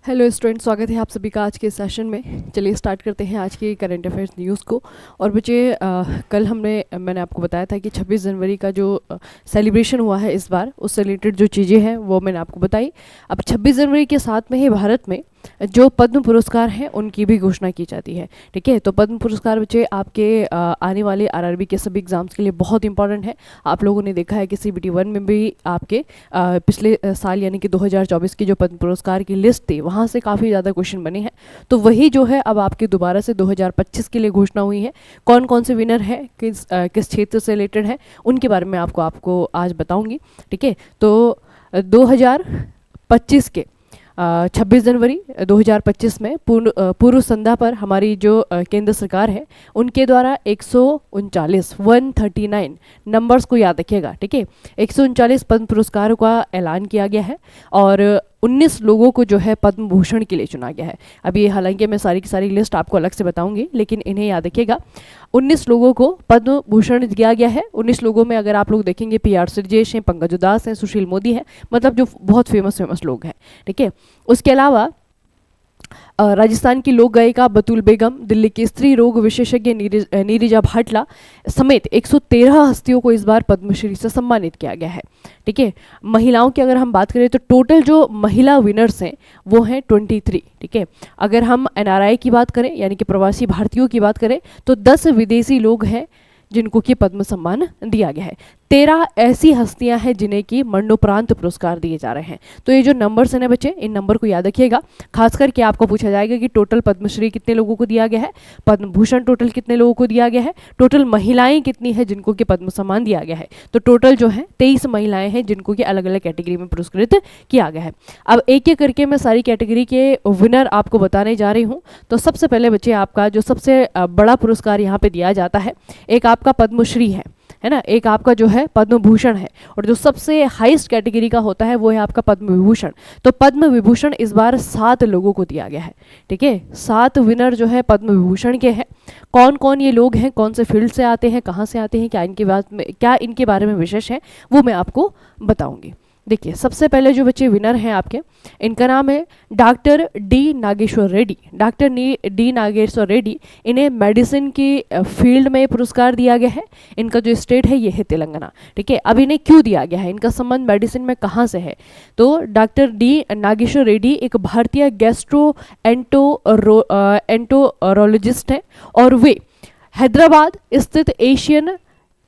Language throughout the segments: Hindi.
हेलो स्टूडेंट, स्वागत है आप सभी का आज के सेशन में। चलिए स्टार्ट करते हैं आज की करंट अफेयर्स न्यूज़ को। और बच्चे कल मैंने आपको बताया था कि 26 जनवरी का जो सेलिब्रेशन हुआ है इस बार, उससे रिलेटेड जो चीज़ें हैं वो मैंने आपको बताई। अब 26 जनवरी के साथ में ही भारत में जो पद्म पुरस्कार हैं उनकी भी घोषणा की जाती है। ठीक है, तो पद्म पुरस्कार बच्चे आपके आने वाले आरआरबी के सभी एग्जाम्स के लिए बहुत इंपॉर्टेंट है। आप लोगों ने देखा है कि CBT 1 में भी आपके पिछले साल यानी कि 2024 की जो पद्म पुरस्कार की लिस्ट थी वहाँ से काफ़ी ज़्यादा क्वेश्चन बने हैं। तो वही जो है अब आपके दोबारा से 2025 के लिए घोषणा हुई है। कौन कौन से विनर हैं, किस क्षेत्र से रिलेटेड है, उनके बारे में आपको आज बताऊँगी। ठीक है, तो 2025 के 26 जनवरी 2025 में पूर्व संध्या पर हमारी जो केंद्र सरकार है उनके द्वारा 139 नंबर्स को याद रखिएगा। ठीक है, 139 पद्म पुरस्कारों का ऐलान किया गया है और 19 लोगों को जो है पद्म भूषण के लिए चुना गया है। अभी हालांकि मैं सारी की सारी लिस्ट आपको अलग से बताऊंगी, लेकिन इन्हें याद रखिएगा। 19 लोगों को पद्म भूषण दिया गया है। 19 लोगों में अगर आप लोग देखेंगे PR श्रीजेश हैं, पंकज उदास हैं, सुशील मोदी हैं, मतलब जो बहुत फेमस लोग हैं। ठीक है, उसके अलावा राजस्थान की लोक गायिका बतूल बेगम, दिल्ली की स्त्री रोग विशेषज्ञ नीरजा भाटला समेत 113 हस्तियों को इस बार पद्मश्री से सम्मानित किया गया है। ठीक है, महिलाओं की अगर हम बात करें तो टोटल जो महिला विनर्स हैं वो हैं 23। ठीक है, अगर हम NRI की बात करें यानी कि प्रवासी भारतीयों की बात करें तो 10 विदेशी लोग हैं जिनको कि पद्म सम्मान दिया गया है। 13 ऐसी हस्तियां हैं जिन्हें कि मरणोपरांत पुरस्कार दिए जा रहे हैं। तो ये जो नंबर्स हैं ना बच्चे, इन नंबर को याद रखिएगा। खास करके आपको पूछा जाएगा कि टोटल पद्मश्री कितने लोगों को दिया गया है, पद्म भूषण टोटल कितने लोगों को दिया गया है, टोटल महिलाएं कितनी है जिनको कि पद्म सम्मान दिया गया है। तो टोटल जो है 23 महिलाएं हैं जिनको कि अलग अलग कैटेगरी में पुरस्कृत किया गया है। अब एक एक करके मैं सारी कैटेगरी के विनर आपको बताने जा रही हूँ। तो सबसे पहले बच्चे आपका जो सबसे बड़ा पुरस्कार यहाँ पे दिया जाता है, एक आपका पद्मश्री है ना, एक आपका जो है पद्म भूषण है, और जो सबसे हाईएस्ट कैटेगरी का होता है वो है आपका पद्म विभूषण। तो पद्म विभूषण इस बार 7 लोगों को दिया गया है। ठीक है, 7 विनर जो है पद्म विभूषण के हैं। कौन कौन ये लोग हैं, कौन से फील्ड से आते हैं, कहाँ से आते हैं, क्या इनके बारे में विशेष है, वो मैं आपको बताऊंगी। देखिए, सबसे पहले जो बच्चे विनर हैं आपके, इनका नाम है doctor D Nageshwar Reddy. Doctor D Nageshwar Reddy, इन्हें मेडिसिन की फील्ड में पुरस्कार दिया गया है। इनका जो स्टेट है ये है तेलंगाना। ठीक है, अब इन्हें क्यों दिया गया है, इनका संबंध मेडिसिन में कहाँ से है? तो डॉक्टर D नागेश्वर रेड्डी एक भारतीय गैस्ट्रो एंटोरोलॉजिस्ट हैं और वे हैदराबाद स्थित एशियन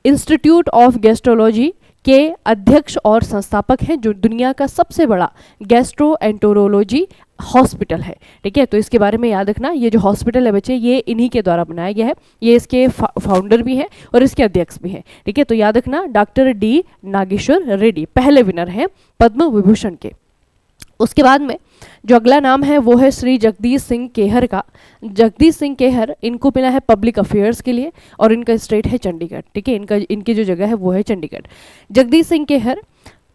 इंस्टीट्यूट ऑफ गैस्ट्रोलॉजी के अध्यक्ष और संस्थापक हैं, जो दुनिया का सबसे बड़ा गैस्ट्रो एंटरोलॉजी हॉस्पिटल है। ठीक है, तो इसके बारे में याद रखना, ये जो हॉस्पिटल है बच्चे ये इन्हीं के द्वारा बनाया गया है। ये इसके फाउंडर भी हैं और इसके अध्यक्ष भी हैं। ठीक है, तो याद रखना डॉक्टर D नागेश्वर रेड्डी पहले विनर हैं पद्म विभूषण के। उसके बाद में जो अगला नाम है वो है श्री जगदीश सिंह केहर का। जगदीश सिंह केहर, इनको मिला है पब्लिक अफेयर्स के लिए और इनका स्टेट है चंडीगढ़। ठीक है, इनकी जो जगह है वो है चंडीगढ़। जगदीश सिंह केहर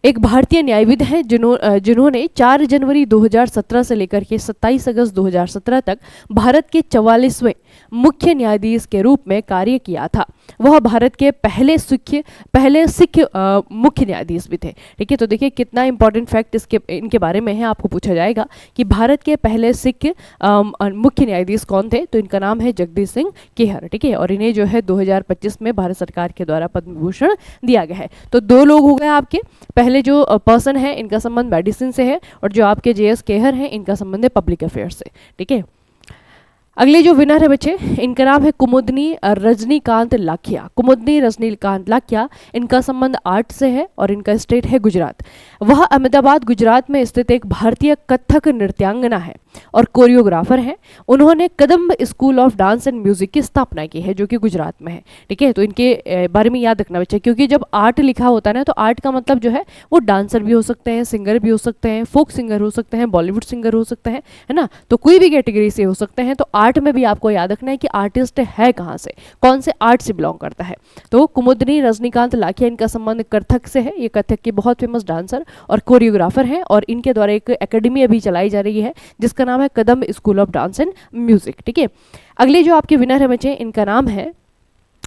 एक भारतीय न्यायविद हैं जिन्होंने 4 जनवरी 2017 से लेकर के 27 अगस्त 2017 तक भारत के 44वें मुख्य न्यायाधीश के रूप में कार्य किया था। वह भारत के पहले सिख मुख्य न्यायाधीश भी थे। ठीक है, तो देखिए कितना इंपॉर्टेंट फैक्ट इनके बारे में है, आपको पूछा जाएगा कि भारत के पहले सिख मुख्य न्यायाधीश कौन थे, तो इनका नाम है जगदीश सिंह केहर। ठीक है, और इन्हें जो है 2025 में भारत सरकार के द्वारा पद्म विभूषण दिया गया है। तो 2 लोग हो गए आपके। पहले जो पर्सन है इनका संबंध मेडिसिन से है, और जो आपके JS केहर हैं इनका संबंध है पब्लिक अफेयर्स से। ठीक है, अगले जो विनर है बच्चे, इनका नाम है कुमुदनी रजनीकांत लाखिया। कुमुदनी रजनीकांत लाखिया, इनका संबंध आर्ट से है और इनका स्टेट है गुजरात। वह अहमदाबाद गुजरात में स्थित एक भारतीय कथक नृत्यांगना है और कोरियोग्राफर हैं। उन्होंने Kadamb school of dance and music की स्थापना की है जो कि गुजरात में है। ठीक है, तो इनके बारे में याद रखना बच्चे, क्योंकि जब आर्ट लिखा होता है ना तो आर्ट का मतलब जो है वो डांसर भी हो सकते हैं, सिंगर भी हो सकते हैं, फोक सिंगर हो सकते हैं, बॉलीवुड सिंगर हो सकते हैं, है ना, तो कोई भी कैटेगरी से हो सकते हैं। तो आर्ट में भी आपको याद रखना है कि आर्टिस्ट है कहाँ से, कौन से आर्ट से बिलोंग करता है। तो कुमुदनी रजनीकांत लाखिया, इनका संबंध कथक से है। ये कथक के बहुत फेमस डांसर और कोरियोग्राफर हैं और इनके द्वारा एक एकेडमी अभी चलाई जा रही है जिसका नाम है Kadamb school of dance and music. ठीक है, अगले जो आपके विनर है बच्चे, इनका नाम है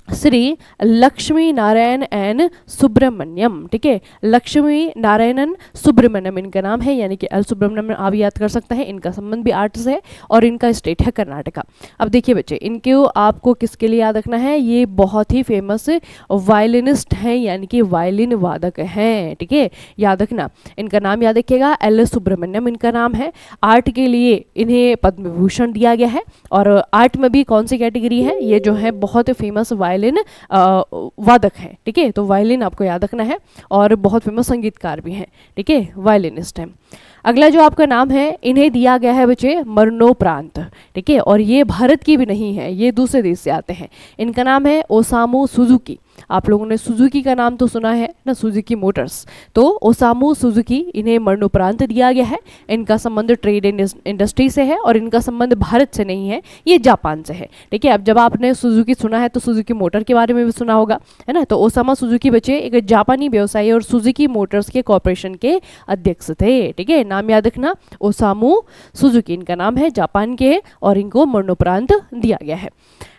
श्री लक्ष्मी नारायण एन सुब्रमण्यम, ठीक है, लक्ष्मी नारायणन सुब्रमण्यम इनका नाम है, यानी कि एल सुब्रमण्यम आप याद कर सकते हैं। इनका संबंध भी आर्ट से है और इनका स्टेट है कर्नाटका। अब देखिए बच्चे, इनके आपको किसके लिए याद रखना है, ये बहुत ही फेमस वायलिनिस्ट हैं, यानी कि वायलिन वादक हैं, ठीक है, याद रखना। इनका नाम याद रखिएगा, एल सुब्रमण्यम इनका नाम है। आर्ट के लिए इन्हें पद्म विभूषण दिया गया है, और आर्ट में भी कौन सी कैटेगरी है, ये जो है बहुत फेमस वायलिन वादक है, ठीक है, तो वायलिन आपको याद रखना है, और बहुत फेमस संगीतकार भी हैं, ठीक है, वायलिनिस्ट हैं। अगला जो आपका नाम है, इन्हें दिया गया है बच्चे मरणोपरांत, ठीक है, और ये भारत की भी नहीं है, ये दूसरे देश से आते हैं। इनका नाम है ओसामू सुजुकी। आप लोगों ने सुजुकी का नाम तो सुना है ना, सुजुकी मोटर्स, तो ओसामू सुजुकी इन्हें मरणोपरांत दिया गया है। इनका संबंध ट्रेड इंडस्ट्री से है, और इनका संबंध भारत से नहीं है, ये जापान से है, ठीक है। अब जब आपने सुजुकी सुना है तो सुजुकी मोटर के बारे में भी सुना होगा, है ना। तो ओसामा सुजुकी बच्चे एक जापानी व्यवसायी और सुजुकी मोटर्स के कॉर्पोरेशन के अध्यक्ष थे, ठीक है, नाम याद रखना, ओसामू सुजुकी इनका नाम है, जापान के, और इनको मरणोपरांत दिया गया है।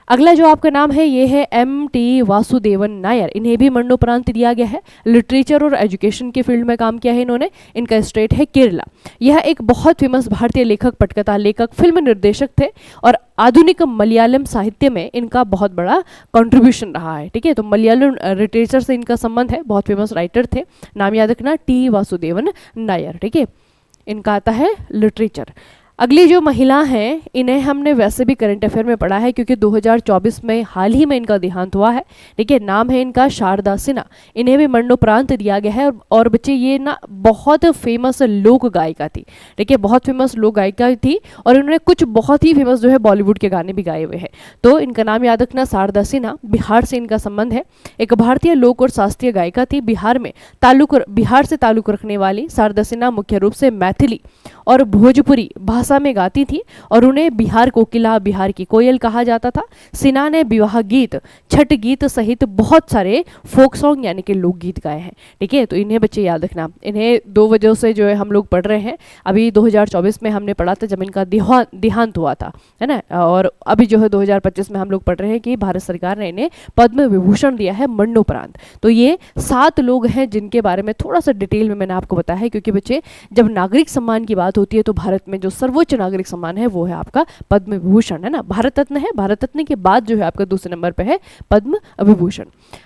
अगला जो आपका नाम है, ये है एम टी वासुदेवन नायर। इन्हें भी मरणोपरांत दिया गया है। लिटरेचर और एजुकेशन के फील्ड में काम किया है इन्होंने। इनका स्टेट है केरला। यह एक बहुत फेमस भारतीय लेखक, पटकथा लेखक, फिल्म निर्देशक थे, और आधुनिक मलयालम साहित्य में इनका बहुत बड़ा कंट्रीब्यूशन रहा है, ठीक है। तो मलयालम लिटरेचर से इनका संबंध है, बहुत फेमस राइटर थे, नाम याद रखना, टी वासुदेवन नायर, ठीक है। इनका आता है लिटरेचर। अगली जो महिला हैं, इन्हें हमने वैसे भी करंट अफेयर में पढ़ा है, क्योंकि 2024 में हाल ही में इनका देहांत हुआ है, ठीक है। नाम है इनका शारदा सिन्हा। इन्हें भी मरणोपरांत दिया गया है, और बच्चे ये ना बहुत फेमस लोक गायिका थी, ठीक है, बहुत फेमस लोक गायिका थी, और इन्होंने कुछ बहुत ही फेमस जो है बॉलीवुड के गाने भी गाए हुए हैं। तो इनका नाम याद रखना, शारदा सिन्हा। बिहार से इनका संबंध है। एक भारतीय लोक और शास्त्रीय गायिका थी। बिहार से ताल्लुक रखने वाली शारदा सिन्हा मुख्य रूप से मैथिली और भोजपुरी भाषा में गाती थी, और उन्हें बिहार कोकिला, बिहार की कोयल कहा जाता था। सिन्हा ने विवाह गीत, छठ गीत सहित बहुत सारे फोक सॉन्ग यानी कि लोकगीत गाए हैं, ठीक है। तो इन्हें बच्चे याद रखना। इन्हें दो वजह से जो है हम लोग पढ़ रहे हैं। अभी 2024 में हमने पढ़ा था जब इनका देहांत हुआ था, है ना, और अभी जो है 2025 में हम लोग पढ़ रहे हैं कि भारत सरकार ने इन्हें पद्म विभूषण दिया है, मरणोपरांत। तो ये 7 लोग हैं जिनके बारे में थोड़ा सा डिटेल में मैंने आपको बताया है, क्योंकि बच्चे जब नागरिक सम्मान की बात होती है तो भारत में जो सर्वोच्च नागरिक सम्मान है वो है आपका पद्म विभूषण, है ना। भारत रत्न है, भारत रत्न के बाद जो है आपका दूसरे नंबर पे है पद्म विभूषण।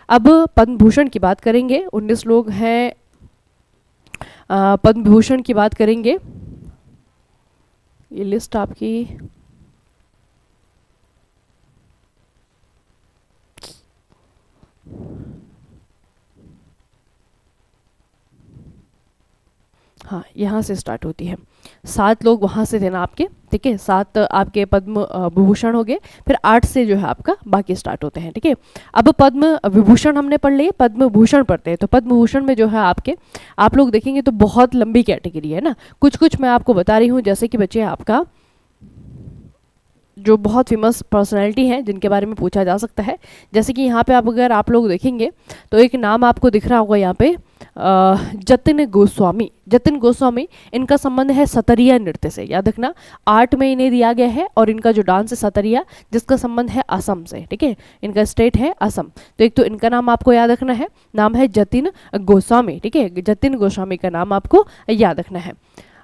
अब पद्म भूषण की बात करेंगे, 19 लोग हैं पद्म विभूषण की बात करेंगे। ये लिस्ट आपकी हाँ यहाँ से स्टार्ट होती है। 7 लोग वहाँ से थे ना आपके, ठीक है, 7 आपके पद्म विभूषण हो गए, फिर 8 से जो है आपका बाकी स्टार्ट होते हैं, ठीक है। अब पद्म विभूषण हमने पढ़ लिए, पद्म भूषण पढ़ते हैं। तो पद्म भूषण में जो है आपके, आप लोग देखेंगे तो बहुत लंबी कैटेगरी है ना। कुछ कुछ मैं आपको बता रही हूँ, जैसे कि बच्चे आपका जो बहुत फेमस पर्सनैलिटी हैं जिनके बारे में पूछा जा सकता है। जैसे कि यहाँ पे अगर आप लोग देखेंगे तो एक नाम आपको दिख रहा होगा यहाँ पे, जतिन गोस्वामी। जतिन गोस्वामी, इनका संबंध है सतरिया नृत्य से, याद रखना। आर्ट में इन्हें दिया गया है, और इनका जो डांस है सतरिया, जिसका संबंध है असम से, ठीक है। इनका स्टेट है असम। तो एक तो इनका नाम आपको याद रखना है, नाम है जतिन गोस्वामी, ठीक है। जतिन गोस्वामी का नाम आपको याद रखना है।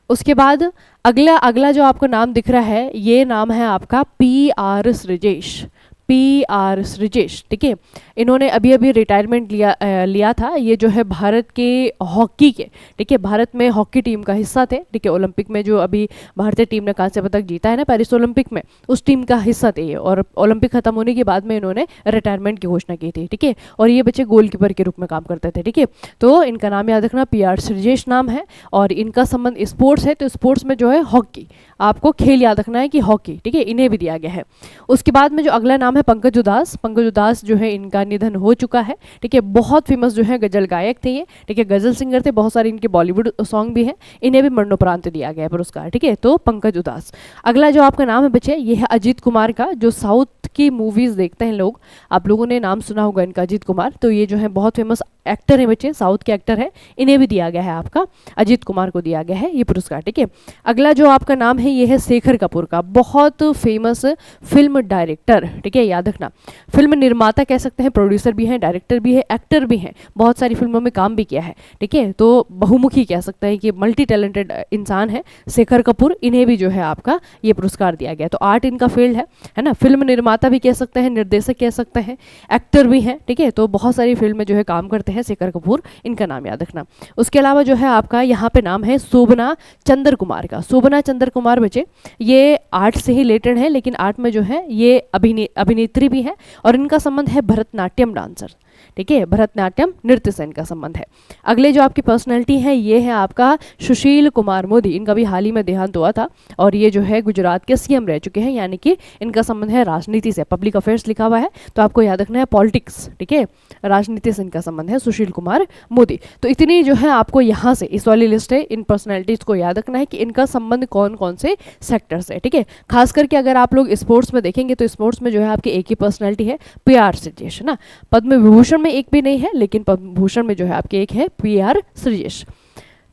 उसके बाद अगला जो आपको नाम दिख रहा है, ये नाम है आपका PR सृजेश। PR सृजेश, ठीक है। इन्होंने अभी अभी रिटायरमेंट लिया था। ये जो है भारत के हॉकी के, ठीक है, भारत में हॉकी टीम का हिस्सा थे, ठीक है। ओलंपिक में जो अभी भारतीय टीम ने कांस्य पदक जीता है ना पेरिस ओलंपिक में, उस टीम का हिस्सा थे ये, और ओलंपिक खत्म होने के बाद में इन्होंने रिटायरमेंट की घोषणा की थी, ठीक है। और ये बच्चे गोलकीपर के रूप में काम करते थे, ठीक है। तो इनका नाम याद रखना, PR सृजेश नाम है, और इनका संबंध स्पोर्ट्स है। तो स्पोर्ट्स में जो है हॉकी, आपको खेल याद रखना है कि हॉकी, ठीक है, इन्हें भी दिया गया है। उसके बाद में जो अगला नाम है पंकज उदास। पंकज उदास जो है इनका निधन हो चुका है, ठीक है। बहुत फेमस जो है गजल गायक थे ये, ठीक है, गजल सिंगर थे। बहुत सारे इनके बॉलीवुड सॉन्ग भी हैं। इन्हें भी मरणोपरांत दिया गया है पुरस्कार, ठीक है। तो पंकज उदास। अगला जो आपका नाम है बच्चे, ये है अजीत कुमार का। जो साउथ की मूवीज देखते हैं लोग, आप लोगों ने नाम सुना होगा इनका, अजीत कुमार। तो ये जो है बहुत फेमस एक्टर हैं बच्चे, साउथ के एक्टर हैं, इन्हें भी दिया गया है, आपका अजीत कुमार को दिया गया है ये पुरस्कार। ठीक है, अगला जो आपका नाम है ये है शेखर कपूर का, बहुत फेमस फिल्म डायरेक्टर। ठीक है, याद रखना, फिल्म निर्माता कह सकते हैं, प्रोड्यूसर भी हैं, डायरेक्टर भी है, एक्टर भी हैं, बहुत सारी फिल्मों में काम भी किया है। ठीक है, तो बहुमुखी कह सकते हैं कि मल्टी टैलेंटेड इंसान है शेखर कपूर, इन्हें भी जो है आपका ये पुरस्कार दिया गया। तो आर्ट इनका फील्ड है ना, फिल्म निर्माता भी कह सकते हैं, निर्देशक कह सकते हैं, एक्टर भी हैं। ठीक है, तो बहुत सारी फिल्म में जो है काम करते हैं शेखर कपूर, इनका नाम याद रखना। उसके अलावा जो है आपका यहाँ पे नाम है शोभना चंद्र कुमार का। शोभना चंद्र कुमार बच्चे ये आर्ट से ही रिलेटेड है, लेकिन आर्ट में जो है ये अभिनेत्री भी है और इनका संबंध है भरतनाट्यम डांसर। ठीक है, भरतनाट्यम नृत्य से इनका संबंध है। अगले जो आपकी पर्सनैलिटी है ये है आपका सुशील कुमार मोदी, इनका भी हाल ही में देहांत हुआ था और ये जो है गुजरात के सीएम रह चुके हैं, यानी कि इनका संबंध है राजनीति से, पब्लिक अफेयर्स लिखा हुआ है तो आपको याद रखना है पॉलिटिक्स। ठीक है, राजनीति से इनका संबंध है सुशील कुमार मोदी। तो इतनी जो है आपको यहाँ से इस वाली लिस्ट है, इन पर्सनैलिटीज को याद रखना है कि इनका संबंध कौन कौन से सेक्टर से। ठीक है, खास करके अगर आप लोग स्पोर्ट्स में देखेंगे तो स्पोर्ट्स में जो है आपकी एक ही पर्सनैलिटी है, PR श्रीजेश, है ना। पद्म विभूषण में एक भी नहीं है, लेकिन पद्म भूषण में जो है आपके एक है PR श्रीजेश।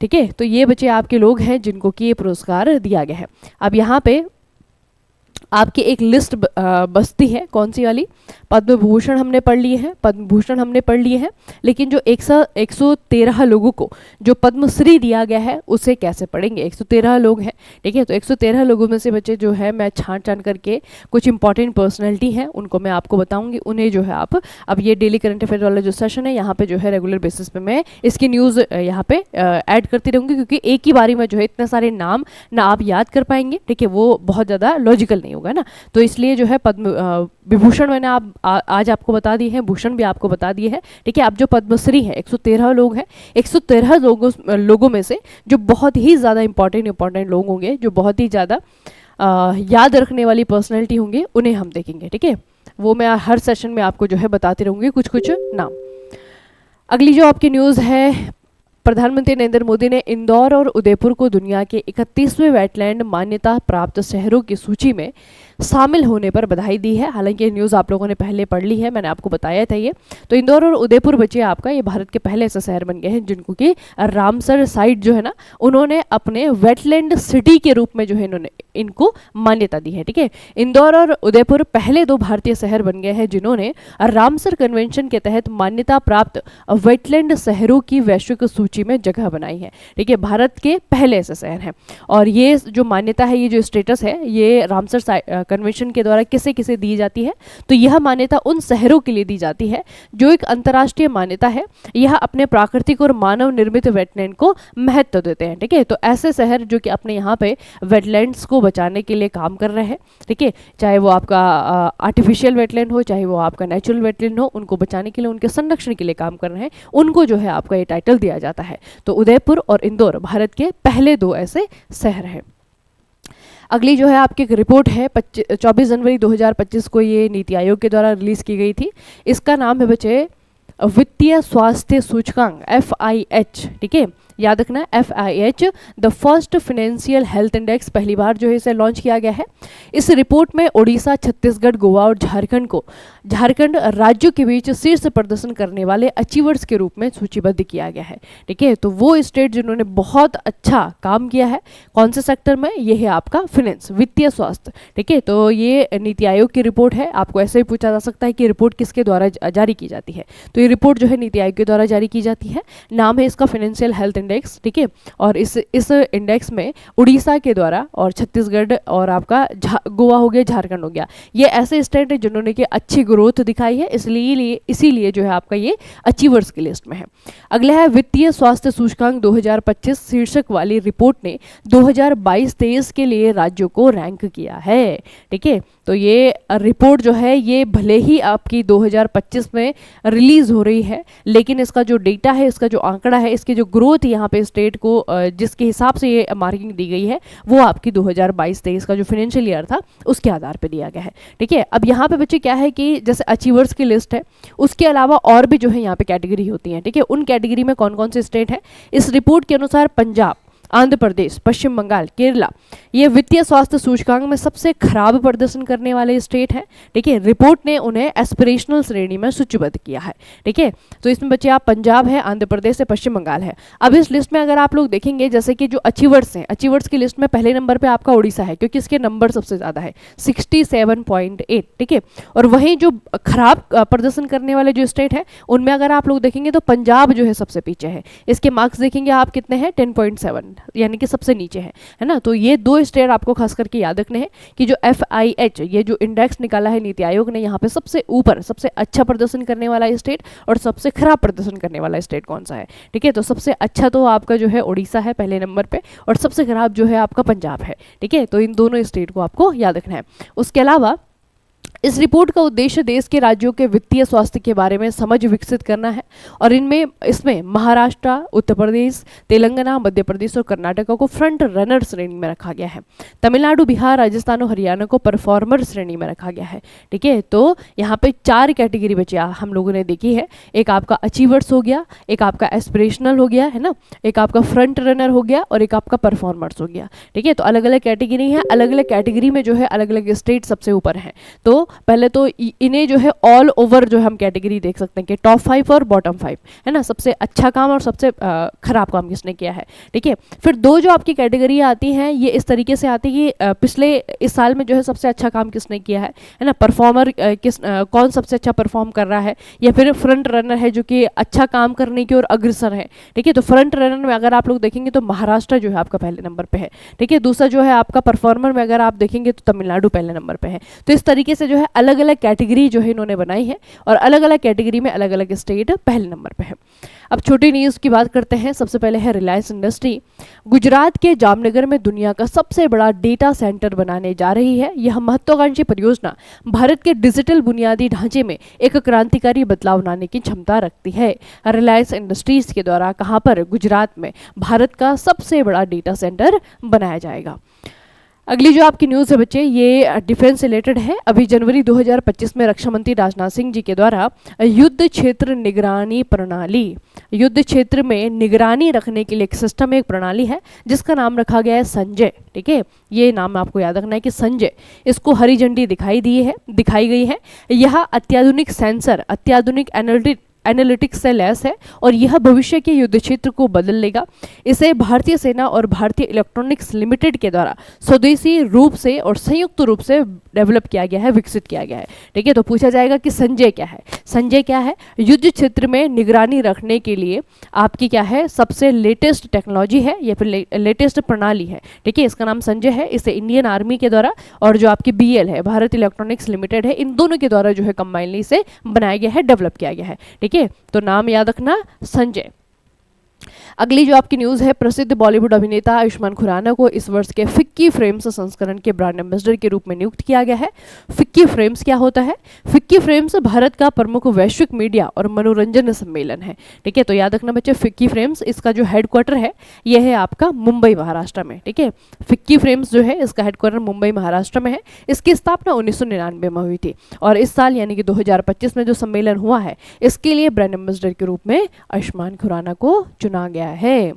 ठीक है, तो ये बच्चे आपके लोग हैं जिनको कि ये पुरस्कार दिया गया है। अब यहाँ पे आपकी एक लिस्ट बसती है, कौन सी वाली, पद्म भूषण हमने पढ़ लिए हैं, पद्म भूषण हमने पढ़ लिए हैं, लेकिन जो 113 लोगों को जो पद्मश्री दिया गया है उसे कैसे पढ़ेंगे। 113 लोग हैं। ठीक है, तो 113 लोगों में से बच्चे जो है मैं छान करके कुछ इंपॉर्टेंट पर्सनैलिटी हैं उनको मैं आपको बताऊंगी, उन्हें जो है आप अब ये डेली करंट अफेयर वाला जो सेशन है यहाँ पे जो है रेगुलर बेसिस पे मैं इसकी न्यूज़ यहाँ पे ऐड करती रहूँगी, क्योंकि एक ही बारी में जो है इतने सारे नाम ना आप याद कर पाएंगे। ठीक है, वो बहुत ज़्यादा लॉजिकल नहीं होगा ना, तो इसलिए जो है पद्म विभूषण मैंने आज आपको बता दी है, भूषण भी आपको बता दिए हैं। ठीक है, अब जो पद्मश्री है 113 लोग हैं, 113 लोगों में से जो बहुत ही ज़्यादा इंपॉर्टेंट लोग होंगे, जो बहुत ही ज़्यादा याद रखने वाली पर्सनैलिटी होंगे, उन्हें हम देखेंगे। ठीक है, वो मैं हर सेशन में आपको जो है बताती रहूँगी कुछ कुछ नाम। अगली जो आपकी न्यूज़ है, प्रधानमंत्री नरेंद्र मोदी ने इंदौर और उदयपुर को दुनिया के 31वें वेटलैंड मान्यता प्राप्त शहरों की सूची में शामिल होने पर बधाई दी है। हालांकि ये न्यूज़ आप लोगों ने पहले पढ़ ली है, मैंने आपको बताया था ये। तो इंदौर और उदयपुर बच्चे आपका ये भारत के पहले ऐसे शहर बन गए हैं जिनको कि रामसर साइट जो है ना, उन्होंने अपने वेटलैंड सिटी के रूप में जो है इन्होंने इनको मान्यता दी है। ठीक है, इंदौर और उदयपुर पहले 2 भारतीय शहर बन गए हैं जिन्होंने रामसर कन्वेंशन के तहत मान्यता प्राप्त वेटलैंड शहरों की वैश्विक सूची में जगह बनाई है। ठीक है, भारत के पहले ऐसे शहर हैं और ये जो मान्यता है, ये जो स्टेटस है, ये रामसर कन्वेंशन के द्वारा किसे किसे दी जाती है, तो यह मान्यता उन शहरों के लिए दी जाती है जो एक अंतर्राष्ट्रीय मान्यता है। यह अपने प्राकृतिक और मानव निर्मित वेटलैंड को महत्व देते हैं। ठीक है, तो ऐसे शहर जो कि अपने यहाँ पे वेटलैंड्स को बचाने के लिए काम कर रहे हैं। ठीक है, चाहे वो आपका आर्टिफिशियल वेटलैंड हो, चाहे वो आपका नेचुरल वेटलैंड हो, उनको बचाने के लिए, उनके संरक्षण के लिए काम कर रहे हैं, उनको जो है आपका ये टाइटल दिया जाता है। तो उदयपुर और इंदौर भारत के पहले 2 ऐसे शहर हैं। अगली जो है आपकी एक रिपोर्ट है 24 जनवरी 2025 को ये नीति आयोग के द्वारा रिलीज की गई थी। इसका नाम है बच्चे वित्तीय स्वास्थ्य सूचकांक, FIH। ठीक है, याद रखना FIH, the first financial health index, पहली बार जो है इसे लॉन्च किया गया है। इस रिपोर्ट में ओडिशा, छत्तीसगढ़, गोवा और झारखंड राज्यों के बीच शीर्ष प्रदर्शन करने वाले अचीवर्स के रूप में सूचीबद्ध किया गया है। ठीक है, तो वो स्टेट जिन्होंने बहुत अच्छा काम किया है कौन से सेक्टर में, ये है आपका फाइनेंस, वित्तीय स्वास्थ्य। ठीक है, तो ये नीति आयोग की रिपोर्ट है। आपको ऐसे ही पूछा जा सकता है कि रिपोर्ट किसके द्वारा जारी की जाती है, तो ये रिपोर्ट जो है नीति आयोग के द्वारा जारी की जाती है। नाम है इसका फाइनेंशियल हेल्थ इंडेक्स। ठीक है, और इस इंडेक्स में उड़ीसा के द्वारा और छत्तीसगढ़ और आपका गोवा हो गया, झारखंड हो गया, ये ऐसे स्टेट है जिन्होंने कि अच्छी ग्रोथ दिखाई है, इसीलिए जो है आपका ये अचीवर्स की लिस्ट में है। अगला है वित्तीय स्वास्थ्य सूचकांक 2025 शीर्षक वाली रिपोर्ट ने 2022-23 के लिए राज्यों को रैंक किया है। ठीक है, तो ये रिपोर्ट जो है ये भले ही आपकी 2025 में रिलीज हो रही है, लेकिन इसका जो डेटा है, इसका जो आंकड़ा है, इसकी जो ग्रोथ यहाँ पे स्टेट को जिसके हिसाब से ये मार्किंग दी गई है, वो आपकी 2022-23 का जो फाइनेंशियल ईयर था उसके आधार पे दिया गया है। ठीक है, अब यहाँ पे बच्चे क्या है कि जैसे अचीवर्स की लिस्ट है, उसके अलावा और भी जो है यहाँ पे कैटेगरी होती है। ठीक है, उन कैटेगरी में कौन कौन से स्टेट है, इस रिपोर्ट के अनुसार पंजाब, आंध्र प्रदेश, पश्चिम बंगाल, केरला, ये वित्तीय स्वास्थ्य सूचकांक में सबसे खराब प्रदर्शन करने वाले स्टेट हैं। ठीक है, रिपोर्ट ने उन्हें एस्पिरेशनल श्रेणी में सूचीबद्ध किया है। ठीक है, तो इसमें बच्चे आप पंजाब है, आंध्र प्रदेश है, पश्चिम बंगाल है। अब इस लिस्ट में अगर आप लोग देखेंगे जैसे कि जो अचीवर्स हैं, अचीवर्स की लिस्ट में पहले नंबर पे आपका उड़ीसा है, क्योंकि इसके नंबर सबसे ज़्यादा है 67.8। ठीक है, और वहीं जो खराब प्रदर्शन करने वाले जो स्टेट है उनमें अगर आप लोग देखेंगे तो पंजाब जो है सबसे पीछे है। इसके मार्क्स देखेंगे आप कितने हैं, 10.7, यानी कि सबसे नीचे है ना। तो ये दो स्टेट आपको खास करके याद रखने हैं कि जो FIH, ये जो इंडेक्स निकाला है नीति आयोग ने, यहाँ पे सबसे ऊपर सबसे अच्छा प्रदर्शन करने वाला स्टेट और सबसे खराब प्रदर्शन करने वाला स्टेट कौन सा है। ठीक है, तो सबसे अच्छा तो आपका जो है उड़ीसा है पहले नंबर पे, और सबसे खराब जो है आपका पंजाब है। ठीक है, तो इन दोनों स्टेट को आपको याद रखना है। उसके अलावा इस रिपोर्ट का उद्देश्य देश के राज्यों के वित्तीय स्वास्थ्य के बारे में समझ विकसित करना है, और इसमें महाराष्ट्र, उत्तर प्रदेश, तेलंगाना, मध्य प्रदेश और कर्नाटक को फ्रंट रनर श्रेणी में रखा गया है। तमिलनाडु, बिहार, राजस्थान और हरियाणा को परफॉर्मर श्रेणी में रखा गया है। ठीक है, तो यहाँ पे 4 कैटेगरी बची हम लोगों ने देखी है। एक आपका अचीवर्स हो गया, एक आपका एस्पिरेशनल हो गया, है ना, एक आपका फ्रंट रनर हो गया, और एक आपका परफॉर्मर्स हो गया। ठीक है, तो अलग अलग कैटेगरी है, अलग अलग कैटेगरी में जो है अलग अलग स्टेट सबसे ऊपर है। तो पहले तो इन्हें जो है ऑल ओवर जो हम कैटेगरी देख सकते हैं कि टॉप 5 और बॉटम 5, है ना, सबसे अच्छा काम और सबसे खराब काम किसने किया है। ठीक है, फिर 2 जो आपकी कैटेगरी आती हैं ये इस तरीके से आती है कि पिछले इस साल में जो है सबसे अच्छा काम किसने किया है ना, परफॉर्मर कौन सबसे अच्छा परफॉर्म कर रहा है, या फिर फ्रंट रनर है जो कि अच्छा काम करने की ओर अग्रसर है। ठीक है, तो फ्रंट रनर में अगर आप लोग देखेंगे तो महाराष्ट्र जो है आपका पहले नंबर पे है। ठीक है, दूसरा जो है आपका परफॉर्मर में अगर आप देखेंगे तो तमिलनाडु पहले नंबर पे है। तो इस तरीके से जो है अलग अलग कैटेगरी जो है इन्होंने बनाई है, और अलग अलग कैटेगरी में अलग अलग स्टेट पहले नंबर पे है। अब छोटी न्यूज़ की बात करते हैं। सबसे पहले है रिलायंस इंडस्ट्री गुजरात के जामनगर में दुनिया का सबसे बड़ा डेटा सेंटर बनाने जा रही है। यह महत्वाकांक्षी परियोजना भारत के डिजिटल बुनियादी ढांचे में एक क्रांतिकारी बदलाव लाने की क्षमता रखती है। रिलायंस इंडस्ट्रीज के द्वारा कहां पर, गुजरात में भारत का सबसे बड़ा डेटा सेंटर बनाया जाएगा। अगली जो आपकी न्यूज़ है बच्चे ये डिफेंस रिलेटेड है। अभी जनवरी 2025 में रक्षा मंत्री राजनाथ सिंह जी के द्वारा युद्ध क्षेत्र निगरानी प्रणाली, युद्ध क्षेत्र में निगरानी रखने के लिए एक सिस्टम, एक प्रणाली है जिसका नाम रखा गया है संजय। ठीक है, ये नाम आपको याद रखना है कि संजय, इसको हरी झंडी दिखाई गई है। यह अत्याधुनिक सेंसर, अत्याधुनिक एनालिटिक्स से लैस है, और यह भविष्य के युद्ध क्षेत्र को बदल लेगा। इसे भारतीय सेना और भारतीय इलेक्ट्रॉनिक्स लिमिटेड के द्वारा स्वदेशी रूप से और संयुक्त रूप से डेवलप किया गया है, विकसित किया गया है। ठीक है, तो पूछा जाएगा कि संजय क्या है। संजय क्या है, युद्ध क्षेत्र में निगरानी रखने के लिए आपकी क्या है, सबसे लेटेस्ट टेक्नोलॉजी है या फिर लेटेस्ट प्रणाली है। ठीक है, इसका नाम संजय है। इसे इंडियन आर्मी के द्वारा और जो आपकी BL है, भारत इलेक्ट्रॉनिक्स लिमिटेड है, इन दोनों के द्वारा जो है कंबाइनली से बनाया गया है, डेवलप किया गया है। ठीक है, तो नाम याद रखना संजय। अगली जो आपकी न्यूज़ है, प्रसिद्ध बॉलीवुड अभिनेता आयुष्मान खुराना को इस वर्ष के फिक्की फ्रेम्स संस्करण के ब्रांड एम्बेसडर के रूप में नियुक्त किया गया है। फिक्की फ्रेम्स क्या होता है? फिक्की फ्रेम्स भारत का प्रमुख वैश्विक मीडिया और मनोरंजन सम्मेलन है। ठीक है, तो याद रखना बच्चे, फिक्की फ्रेम्स इसका जो हेडक्वार्टर है यह है आपका मुंबई महाराष्ट्र में। ठीक है, फिक्की फ्रेम्स जो है इसका हेडक्वार्टर मुंबई महाराष्ट्र में है। इसकी स्थापना 1999 में हुई थी, और इस साल यानी कि 2025 में जो सम्मेलन हुआ है इसके लिए ब्रांड एम्बेसडर के रूप में आयुष्मान खुराना को चुना गया है।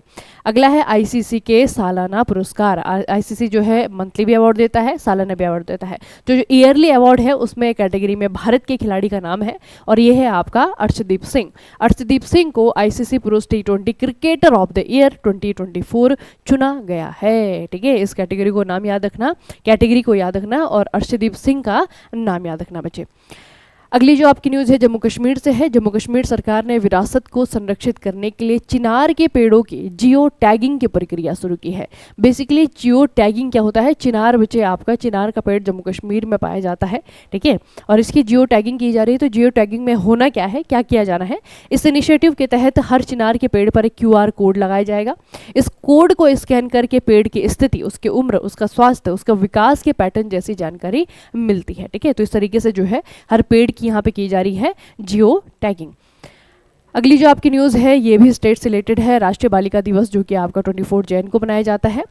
अगला है ICC के सालाना पुरस्कार। ICC जो है मंथली भी अवार्ड देता है, सालाना भी अवार्ड देता है। जो ईयरली अवार्ड है उसमें कैटेगरी में भारत के खिलाड़ी का नाम है, और ये है आपका अर्शदीप सिंह। अर्शदीप सिंह को ICC पुरुष T20 cricketer of the year 2024 चुना गया है। ठीक है, इस कैटेगरी को नाम याद रखना, कैटेगरी को याद रखना, और अर्शदीप सिंह का नाम याद रखना बच्चे। अगली जो आपकी न्यूज़ है जम्मू कश्मीर से है। जम्मू कश्मीर सरकार ने विरासत को संरक्षित करने के लिए चिनार के पेड़ों की जियो टैगिंग की प्रक्रिया शुरू की है। बेसिकली जियो टैगिंग क्या होता है? चिनार बच्चे आपका, चिनार का पेड़ जम्मू कश्मीर में पाया जाता है। ठीक है, और इसकी जियो टैगिंग की जा रही है। तो जियो टैगिंग में होना क्या है, क्या किया जाना है? इस इनिशिएटिव के तहत हर चिनार के पेड़ पर एक QR कोड लगाया जाएगा। इस कोड को स्कैन करके पेड़ की स्थिति, उसकी उम्र, उसका स्वास्थ्य, उसका विकास के पैटर्न जैसी जानकारी मिलती है। ठीक है, तो इस तरीके से जो है हर पेड़ की यहाँ पे की जा रही है जियो टैगिंग। अगली जो आपकी न्यूज़ है ये भी स्टेट से रिलेटेड है। राष्ट्रीय बालिका दिवस जो कि आपका 24 जैन को मनाया जाता है।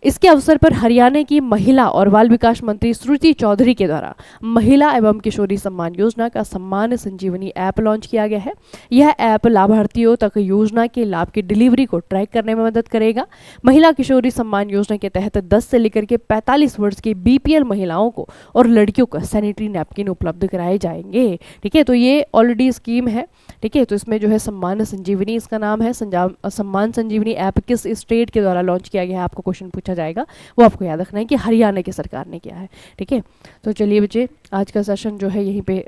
इसके अवसर पर हरियाणा की महिला और बाल विकास मंत्री श्रुति चौधरी के द्वारा महिला एवं किशोरी सम्मान योजना का सम्मान संजीवनी ऐप लॉन्च किया गया है। यह ऐप लाभार्थियों तक योजना के लाभ की डिलीवरी को ट्रैक करने में मदद करेगा। महिला किशोरी सम्मान योजना के तहत 10 से लेकर के 45 वर्ष की बीपीएल महिलाओं को और लड़कियों को सैनिटरी नैपकिन उपलब्ध कराए जाएंगे। ठीक है, तो ये ऑलरेडी स्कीम है। ठीक है, तो इसमें जो है सम्मान संजीवनी इसका नाम है। सम्मान संजीवनी ऐप किस स्टेट के द्वारा लॉन्च किया गया है, आपको क्वेश्चन पूछा जाएगा, वो आपको याद रखना है कि हरियाणा की सरकार ने किया है। ठीक है, तो चलिए बच्चे, आज का सेशन जो है यहीं पे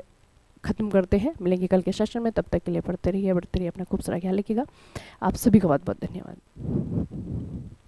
खत्म करते हैं। मिलेंगे कल के सेशन में, तब तक के लिए पढ़ते रहिए, बढ़ते रहिए, अपना खूब सारा ख्याल रखिएगा। आप सभी का बहुत बहुत धन्यवाद।